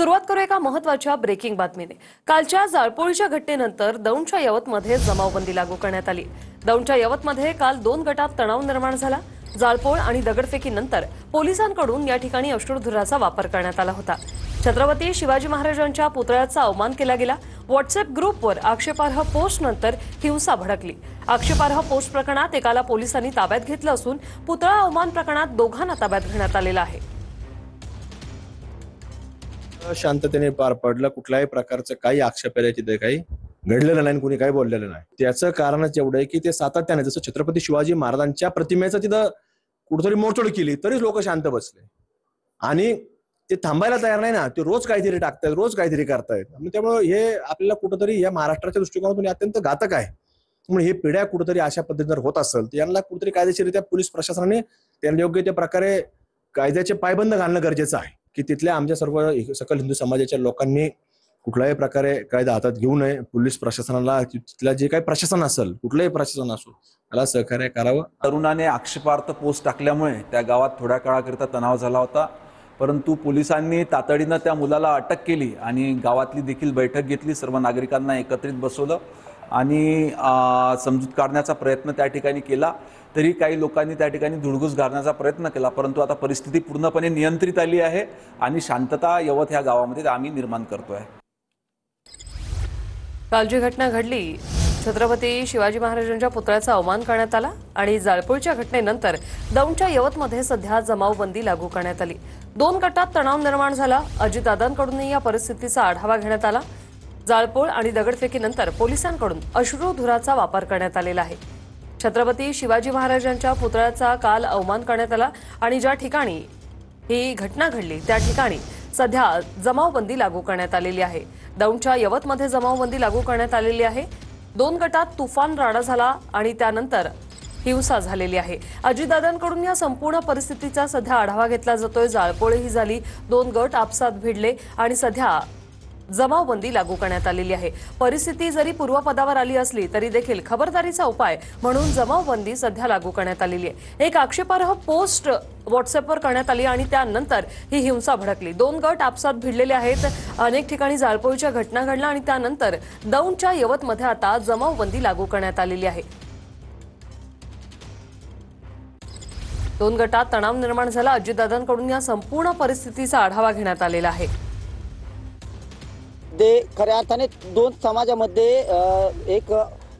सुरुवात करू एका महत्त्वाच्या ब्रेकिंग बातमीने। कालच्या जाळपोळीच्या घटनेनंतर दौंडच्या यवतमध्ये जमावबंदी लागू करण्यात आली। दौंडच्या यवतमध्ये काल 2 गटात तणाव निर्माण झाला। जाळपोळ आणि दगडफेकीनंतर पोलिसांकडून या ठिकाणी अश्रुधुराचा वापर करण्यात आला होता। छत्रपती शिवाजी महाराजांच्या पुतळ्याचा अवमान केला गेला। व्हॉट्सअप ग्रुपवर आक्षेपार्ह पोस्टनंतर हिंसा भडकली। आक्षेपार्ह पोस्ट प्रकरणात एकाला पोलिसांनी ताब्यात घेतलं असून पुतळा अवमान प्रकरणात दोघांना ताब्यात घेण्यात आलेलं आहे। शांततेने पार पडलं। कुठल्याही प्रकारचं काही आक्षेपार्ह तिथे काही घडलेलं नाही, कोणी काही बोललेलं नाही। त्याचं कारणच एवढं आहे की ते सातत्याने जसं छत्रपती शिवाजी महाराजांच्या प्रतिमेचं तिथं कुठेतरी मोडतोड केली तरी लोक शांत बसले आणि ते थांबायला तयार नाही ना। ते रोज काहीतरी टाकतात, रोज काहीतरी करतायत। त्यामुळे हे आपल्याला कुठेतरी या महाराष्ट्राच्या दृष्टिकोनातून अत्यंत घातक आहे। म्हणून हे पिढ्या कुठेतरी अशा पद्धतीने होत असेल तर यांना कुठेतरी कायदेशीररित्या पोलीस प्रशासनाने त्यांना योग्य त्या प्रकारे कायद्याचे पायबंद घालणं गरजेचं आहे की तिथल्या आमच्या सर्व सकल हिंदू समाजाच्या लोकांनी कुठल्याही प्रकारे कायदा हातात घेऊ नये। पोलीस प्रशासनाला तिथलं जे काही प्रशासन असेल, कुठलंही प्रशासन असो, त्याला सहकार्य करावं। तरुणाने आक्षेपार्ह पोस्ट टाकल्यामुळे त्या गावात थोड्या काळाकरिता तणाव झाला होता, परंतु पोलिसांनी तातडीनं त्या मुलाला अटक केली आणि गावातली देखील बैठक घेतली। सर्व नागरिकांना एकत्रित बसवलं आणि समजूत काढण्याचा प्रयत्न त्या ठिकाणी केला। तरी काही लोकांनी त्या ठिकाणी धुडगूस घालण्याचा प्रयत्न केला, परंतु आता परिस्थिती पूर्णपणे नियंत्रित आली आहे आणि शांतता यवत ह्या गावामध्ये आम्ही निर्माण करतोय। काल जी घटना घडली, छत्रपती शिवाजी महाराजांच्या पुतळ्याचा अवमान करण्यात आला आणि जाळपोळीच्या घटनेनंतर दौंडच्या यवतमध्ये सध्या जमावबंदी लागू करण्यात आली। 2 गटात तणाव निर्माण झाला। अजितदादांकडूनही या परिस्थितीचा आढावा घेण्यात आला। जाळपोळ आणि दगडफेकीनंतर पोलिसांकडून अश्रुधुराचा वापर करण्यात आलेला आहे। छत्रपती शिवाजी महाराजांच्या पुतळ्याचा काल अवमान करण्यात आला आणि ज्या ठिकाणी ही घटना घडली त्या ठिकाणी सध्या जमावबंदी लागू करण्यात आलेली आहे। दौंडच्या यवतमध्ये जमावबंदी लागू करण्यात आलेली आहे। 2 गटात तुफान राडा झाला आणि त्यानंतर हिंसा झालेली आहे। अजितदादांकडून या संपूर्ण परिस्थितीचा सध्या आढावा घेतला जातोय। जाळपोळही झाली, 2 गट आपसात भिडले आणि सध्या जमावबंदी लागू करण्यात आलेली आहे। परिस्थिती जरी पूर्वपदावर आली असली तरी देखील खबरदारीचा उपाय म्हणून जमावबंदी सध्या लागू करण्यात आलेली आहे। एक आक्षेपार्ह पोस्ट व्हॉट्सअपवर करण्यात आली आणि त्यानंतर ही हिंसा भडकली। 2 गट आपसात भिडलेले आहेत। अनेक ठिकाणी जाळपोळीच्या घटना घडल्या आणि त्यानंतर दौंडच्या यवतमध्ये आता जमावबंदी लागू करण्यात आलेली आहे। 2 गटात तणाव निर्माण झाला। अजितदादांकडून या संपूर्ण परिस्थितीचा आढावा घेण्यात आलेला आहे। खऱ्या अर्थाने 2 समाजामध्ये एक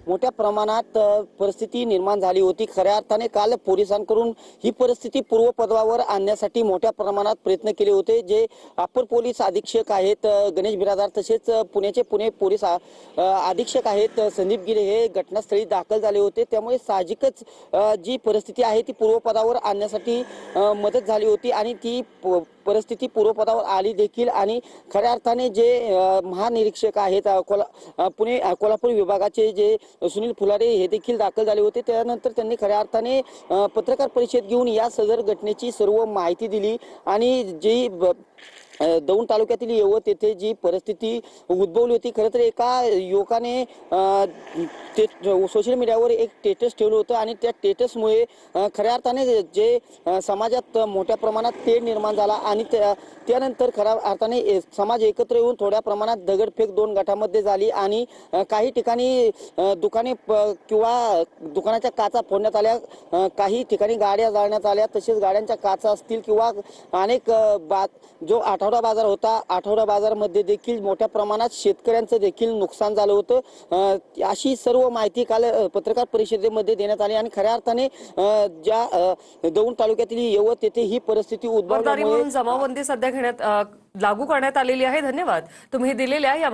मोठ्या प्रमाणात परिस्थिती निर्माण झाली होती। खऱ्या अर्थाने काल पोलिसांकडून ही परिस्थिती पूर्वपदावर आणण्यासाठी मोठ्या प्रमाणात प्रयत्न केले होते। जे अप्पर पोलीस अधीक्षक आहेत गणेश बिरादार, तसेच पुणे पोलीस अधीक्षक आहेत संदीप गिरे, हे घटनास्थळी दाखल झाले होते। त्यामुळे साहजिकच जी परिस्थिती आहे ती पूर्वपदावर आणण्यासाठी मदत झाली होती आणि ती परिस्थिती पूर्वपदावर आली देखील। आणि खऱ्या अर्थाने जे महानिरीक्षक आहेत कोल्हापूर विभागाचे जे सुनील फुलारे, हे देखील दाखल झाले होते। त्यानंतर त्यांनी खऱ्या अर्थाने पत्रकार परिषद घेऊन या सदर घटनेची सर्व माहिती दिली आणि जी दौंड तालुक्यातील यवत येथे जी परिस्थिती उद्भवली होती, खरं तर एका युवकाने सोशल मीडियावर एक स्टेटस ठेवलं होतं आणि त्या स्टेटसमुळे खऱ्या अर्थाने जे समाजात मोठ्या प्रमाणात तेढ निर्माण झाला आणि त्यानंतर खऱ्या अर्थाने समाज एकत्र येऊन थोड्या प्रमाणात दगडफेक 2 गटामध्ये झाली आणि काही ठिकाणी दुकाने किंवा दुकानाच्या काचा फोडण्यात आल्या, काही ठिकाणी गाड्या जाळण्यात आल्या, तसेच गाड्यांच्या काचा असतील किंवा अनेक जो आठवडा बाजार होता, आठवडा बाजारामध्ये देखील मोठ्या प्रमाणात शेतकऱ्यांचं देखील नुकसान झालं होतं। अशी सर्व माहिती काल पत्रकार परिषदेमध्ये देण्यात आली आणि खऱ्या अर्थाने ज्या दौंड तालुक्यातील यवत येथे ही परिस्थिती उद्भवल्यामुळे जमावबंदी सध्या लागू करण्यात आलेली आहे। धन्यवाद तुम्ही दिलेल्या या